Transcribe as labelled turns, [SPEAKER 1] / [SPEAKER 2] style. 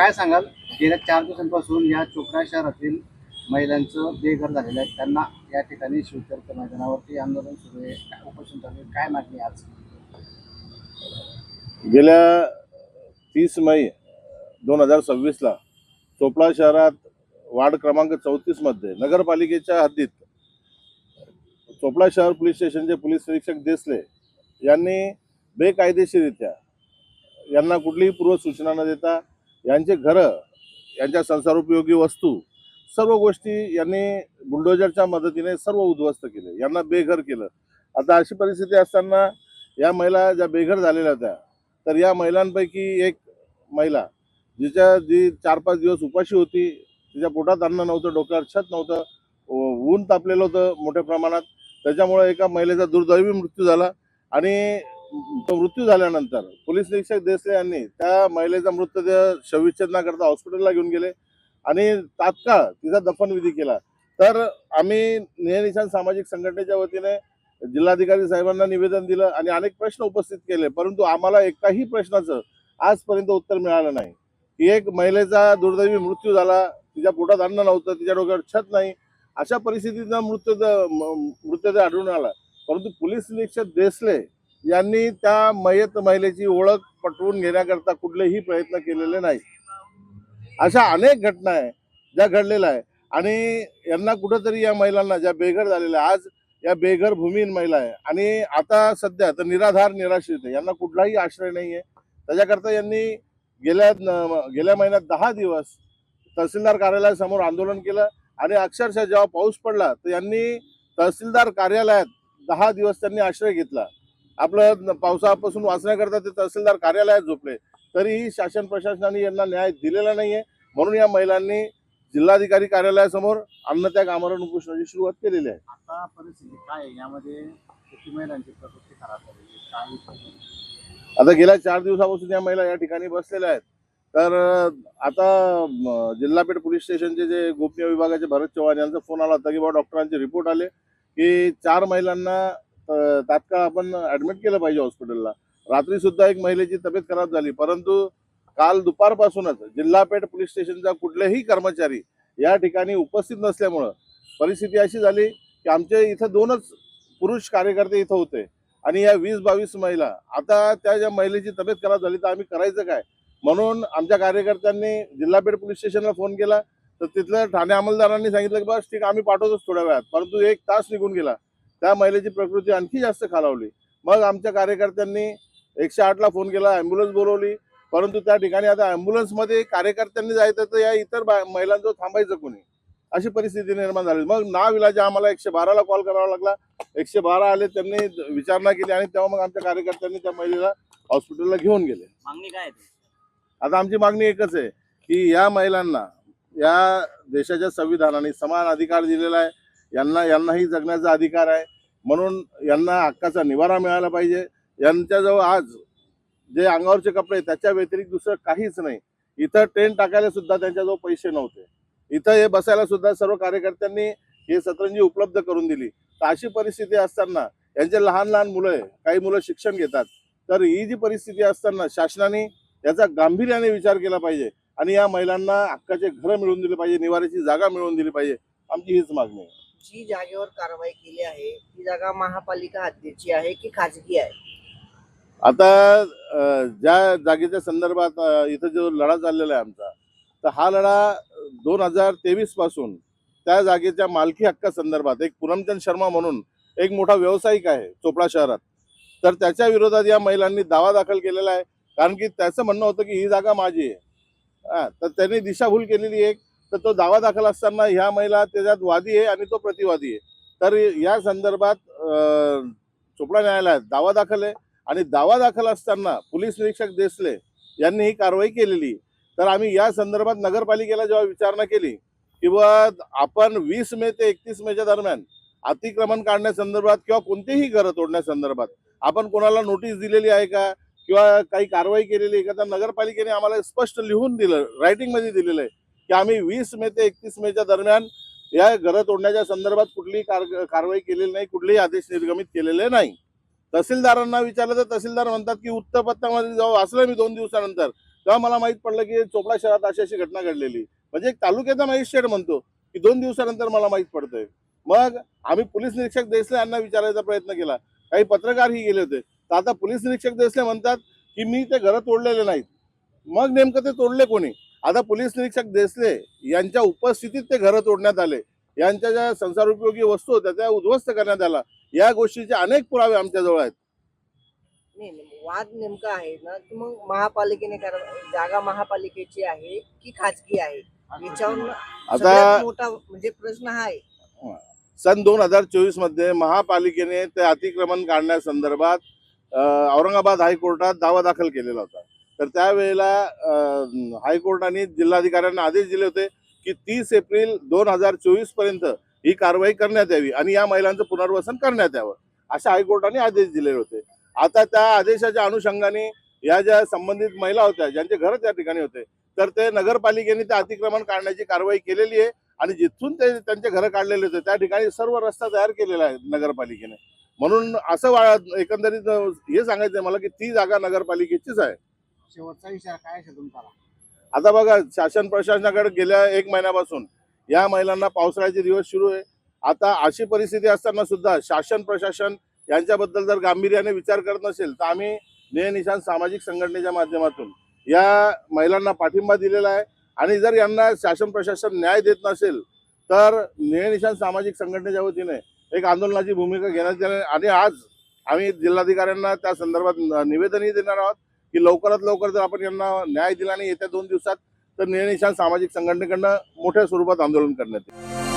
[SPEAKER 1] काय सांगाल गेल्या 4 दिवसांपासून या चोपडा शहरातील महिलांचं बेघर झालेलं आहे, त्यांना या ठिकाणी शिवतीर्थ मैदानावरती आंदोलन सुरू आहे, उपोषण चालू आहे, काय मागणी आज?
[SPEAKER 2] गेल्या 30 मे 2026ला चोपडा शहरात वार्ड क्रमांक 34 मध्ये नगरपालिकेच्या हद्दीत चोपडा शहर पोलीस स्टेशनचे पोलीस निरीक्षक देसले यांनी बेकायदेशीररित्या यांना कुठलीही पूर्वसूचना न देता यांचे घरं, यांच्या संसारोपयोगी वस्तू, सर्व गोष्टी यांनी बुलडोजरच्या मदतीने सर्व उद्ध्वस्त केले, यांना बेघर केलं. आता अशी परिस्थिती असताना या महिला ज्या बेघर झालेल्या होत्या, तर या महिलांपैकी एक महिला जी 4-5 दिवस उपाशी होती, तिच्या पोटात अन्न नव्हतं, डोक्यावर छत नव्हतं, ऊन तापलेलं होतं मोठ्या प्रमाणात, त्याच्यामुळे एका महिलेचा दुर्दैवी मृत्यू झाला. आणि तो मृत्यू झाल्यानंतर पोलीस निरीक्षक देसले यांनी त्या महिलेचा मृतदेह शवविच्छेदनाकरता हॉस्पिटलला घेऊन गेले आणि तात्काळ तिचा दफनविधी केला. तर आम्ही निळनिशाण सामाजिक संघटनेच्या वतीने जिल्हाधिकारी साहेबांना निवेदन दिलं आणि अनेक प्रश्न उपस्थित केले, परंतु आम्हाला एकाही प्रश्नाचं आजपर्यंत उत्तर मिळालं नाही. की एक महिलेचा दुर्दैवी मृत्यू झाला, तिच्या पोटात अन्न नव्हतं, तिच्या डोक्यावर छत नाही, अशा परिस्थितीत मृतदेह आढळून आला, परंतु पोलीस निरीक्षक देसले यांनी त्या महिलेची ओळख पटवून घेण्याकरता कुठलेही प्रयत्न केलेले नाही. अशा अनेक घटना आहे ज्या घडलेल्या आहे आणि यांना कुठंतरी या महिलांना ज्या बेघर झालेल्या, आज या बेघर भूमीहीन महिला आहे आणि आता सध्या तर निराधार निराश्रित आहे, यांना कुठलाही आश्रय नाही आहे. त्याच्याकरता यांनी गेल्या महिन्यात 10 दिवस तहसीलदार कार्यालयासमोर आंदोलन केलं आणि अक्षरशः जेव्हा पाऊस पडला तर यांनी तहसीलदार कार्यालयात 10 दिवस त्यांनी आश्रय घेतला. आपलं पावसापासून वाचण्याकरता ते तहसीलदार कार्यालयात झोपले, तरीही शासन प्रशासनाने यांना न्याय दिलेला नाहीये. म्हणून या महिलांनी जिल्हाधिकारी कार्यालयासमोर अन्नत्याग आमरण उपोषणाची सुरुवात केलेली आहे.
[SPEAKER 1] आता परिस्थिती काय आहे यामध्ये? किती महिलांची प्रकृती खराब झाली, काय?
[SPEAKER 2] आता गेल्या 4 दिवसापासून या महिला या ठिकाणी बसलेल्या आहेत. तर आता जिल्हापेठ पोलीस स्टेशनचे जे गोपनीय विभागाचे भरत चव्हाण यांचा फोन आला होता की बाबा डॉक्टरांचे रिपोर्ट आले की 4 महिलांना तात्काळ आपण ऍडमिट केलं पाहिजे हॉस्पिटलला. रात्री सुद्धा एक महिलेची तब्येत खराब झाली, परंतु काल दुपारपासूनच जिल्हापेठ पोलीस स्टेशनचा कुठलेही कर्मचारी या ठिकाणी उपस्थित नसल्यामुळं परिस्थिती अशी झाली की आमचे इथं 2च पुरुष कार्यकर्ते इथं होते आणि या 20-22 महिला. आता त्या ज्या महिलेची तब्येत खराब झाली तर आम्ही करायचं काय? म्हणून आमच्या कार्यकर्त्यांनी जिल्हापेठ पोलीस स्टेशनला फोन केला, तर तिथल्या ठाणे अंमलदारांनी सांगितलं की बस ठीक, आम्ही पाठवतोच थोड्या वेळात, परंतु 1 तास निघून गेला. त्या महिलेची प्रकृती आणखी जास्त खालावली. मग आमच्या कार्यकर्त्यांनी 108ला फोन केला, ॲम्ब्युलन्स बोलवली, परंतु त्या ठिकाणी आता ॲम्ब्युलन्समध्ये कार्यकर्त्यांनी जायचं तर या इतर महिलांचं थांबायचं कोणी, अशी परिस्थिती निर्माण झाली. मग नाविलाज आम्हाला 112ला कॉल करावा लागला. 112 आले, त्यांनी विचारणा केली आणि तेव्हा मग आमच्या कार्यकर्त्यांनी त्या महिलेला हॉस्पिटलला घेऊन गेले.
[SPEAKER 1] मागणी काय आहे?
[SPEAKER 2] आता आमची मागणी एकच आहे की या महिलांना या देशाच्या संविधानाने समान अधिकार दिलेला आहे, यांनाही जगण्याचा अधिकार आहे, म्हणून यांना हक्काचा निवारा मिळाला पाहिजे. यांच्याजवळ आज जे अंगावरचे कपडे त्याच्या व्यतिरिक्त दुसरं काहीच नाही. इथं टेंट टाकायला सुद्धा त्यांच्याजवळ पैसे नव्हते, इथं हे बसायला सुद्धा सर्व कार्यकर्त्यांनी हे सतरंजी उपलब्ध करून दिली. तर अशी परिस्थिती असताना यांचे लहान लहान मुलं आहे, काही मुलं शिक्षण घेतात, तर ही जी परिस्थिती असताना शासनाने याचा गांभीर्याने विचार केला पाहिजे आणि या महिलांना हक्काचे घरं मिळवून दिले पाहिजे, निवाऱ्याची जागा मिळवून दिली पाहिजे. आमची हीच मागणी आहे.
[SPEAKER 3] जी जागेवर कारवाई केली आहे ती जागा महापालिका हद्दीची आहे की खाजगी आहे?
[SPEAKER 2] आता ज्या जागेच्या संदर्भात इथं जो लढा चाललेला आहे आमचा, तर हा लढा 2023 पासून त्या जागेच्या मालकी हक्का संदर्भात एक पूनमचंद शर्मा म्हणून एक मोठा व्यावसायिक आहे चोपडा शहरात, तर त्याच्या विरोधात या महिलांनी दावा दाखल केलेला आहे. कारण की त्याचं म्हणणं होतं की ही जागा माझी आहे. तर त्यांनी दिशाभूल केलेली एक, तर तो दावा दाखल असताना ह्या महिला त्याच्यात वादी आहे आणि तो प्रतिवादी आहे. तर या संदर्भात चोपडा न्यायालयात दावा दाखल आहे आणि दावा दाखल असताना पोलीस निरीक्षक देसले यांनी ही कारवाई केलेली. तर आम्ही या संदर्भात नगरपालिकेला जेव्हा विचारणा केली किंवा आपण 20 मे ते 31 मेच्या दरम्यान अतिक्रमण काढण्यासंदर्भात किंवा कोणतेही घरं तोडण्यासंदर्भात आपण कोणाला नोटीस दिलेली आहे का किंवा काही कारवाई केलेली आहे का, तर नगरपालिकेने आम्हाला स्पष्ट लिहून दिलं, रायटिंगमध्ये दिलेलं आहे की आम्ही 20 मे ते 31 मेच्या दरम्यान या घरं तोडण्याच्या संदर्भात कुठलीही कारवाई केलेली नाही, कुठलेही आदेश निर्गमित केलेले नाही. तहसीलदारांना विचारलं तर तहसीलदार म्हणतात की उत्तरपत्रामध्ये जेव्हा वाचलं मी 2 दिवसानंतर, तेव्हा मला माहित पडलं की चोपडा शहरात अशी अशी घटना घडलेली. म्हणजे एक तालुक्याचा मजिस्ट्रेट म्हणतो की 2 दिवसानंतर मला माहित पडतंय. मग आम्ही पोलीस निरीक्षक देसले यांना विचारायचा प्रयत्न केला, काही पत्रकारही गेले होते. तर आता पोलीस निरीक्षक देसले म्हणतात की मी ते घरं तोडलेले नाहीत. मग नेमकं ते तोडले कोणी? आता पोलीस निरीक्षक देसले यांच्या उपस्थितीत ते घरं तोडण्यात आले, यांच्या ज्या संसारोपयोगी वस्तू होत्या त्या उद्ध्वस्त करण्यात आला, या गोष्टीचे अनेक पुरावे आमच्याजवळ आहेत.
[SPEAKER 3] नाही नाही, वाद नेमका आहे ना की मग महापालिकेने जागा महापालिकेची आहे की खाजगी आहे याच्यावर
[SPEAKER 2] आता
[SPEAKER 3] सगळ्यात मोठा म्हणजे प्रश्न हा आहे.
[SPEAKER 2] सन 2024 मध्ये महापालिकेने ते अतिक्रमण काढण्यासंदर्भात औरंगाबाद हायकोर्टात दावा दाखल केलेला होता. तर त्यावेळेला हायकोर्टाने जिल्हाधिकाऱ्यांना आदेश दिले होते की 30 एप्रिल 2024 पर्यंत ही कारवाई करण्यात यावी आणि या महिलांचं पुनर्वसन करण्यात यावं, अशा हायकोर्टाने आदेश दिलेले होते. आता त्या आदेशाच्या अनुषंगाने या ज्या संबंधित महिला होत्या, ज्यांचे घर त्या ठिकाणी होते, तर ते नगरपालिकेने त्या अतिक्रमण काढण्याची कारवाई केलेली आहे आणि जिथून ते त्यांचे घरं काढलेले होते त्या ठिकाणी सर्व रस्ता तयार केलेला आहे नगरपालिकेने. म्हणून असं एकंदरीत हे सांगायचं मला की ती जागा नगरपालिकेचीच आहे.
[SPEAKER 1] शेवटचा इशारा काय असेल तुमचा?
[SPEAKER 2] आता बघा, शासन प्रशासनाकडे गेल्या 1 महिन्यापासून या महिलांना पावसाळ्याचे दिवस सुरू आहे. आता अशी परिस्थिती असताना सुद्धा शासन प्रशासन यांच्याबद्दल जर गांभीर्याने विचार करत नसेल तर आम्ही निळनिशाण सामाजिक संघटनेच्या माध्यमातून या महिलांना पाठिंबा दिलेला आहे आणि जर यांना शासन प्रशासन न्याय देत नसेल तर निळनिशाण सामाजिक संघटनेच्या वतीने एक आंदोलनाची भूमिका घेण्यात येणार आणि आज आम्ही जिल्हाधिकाऱ्यांना त्या संदर्भात निवेदनही देणार आहोत की लवकरात लवकर जर आपण यांना न्याय दिला नाही येत्या 2 दिवसात तर निळनिशाण सामाजिक संघटनेकडनं मोठ्या स्वरूपात आंदोलन करण्यात येईल.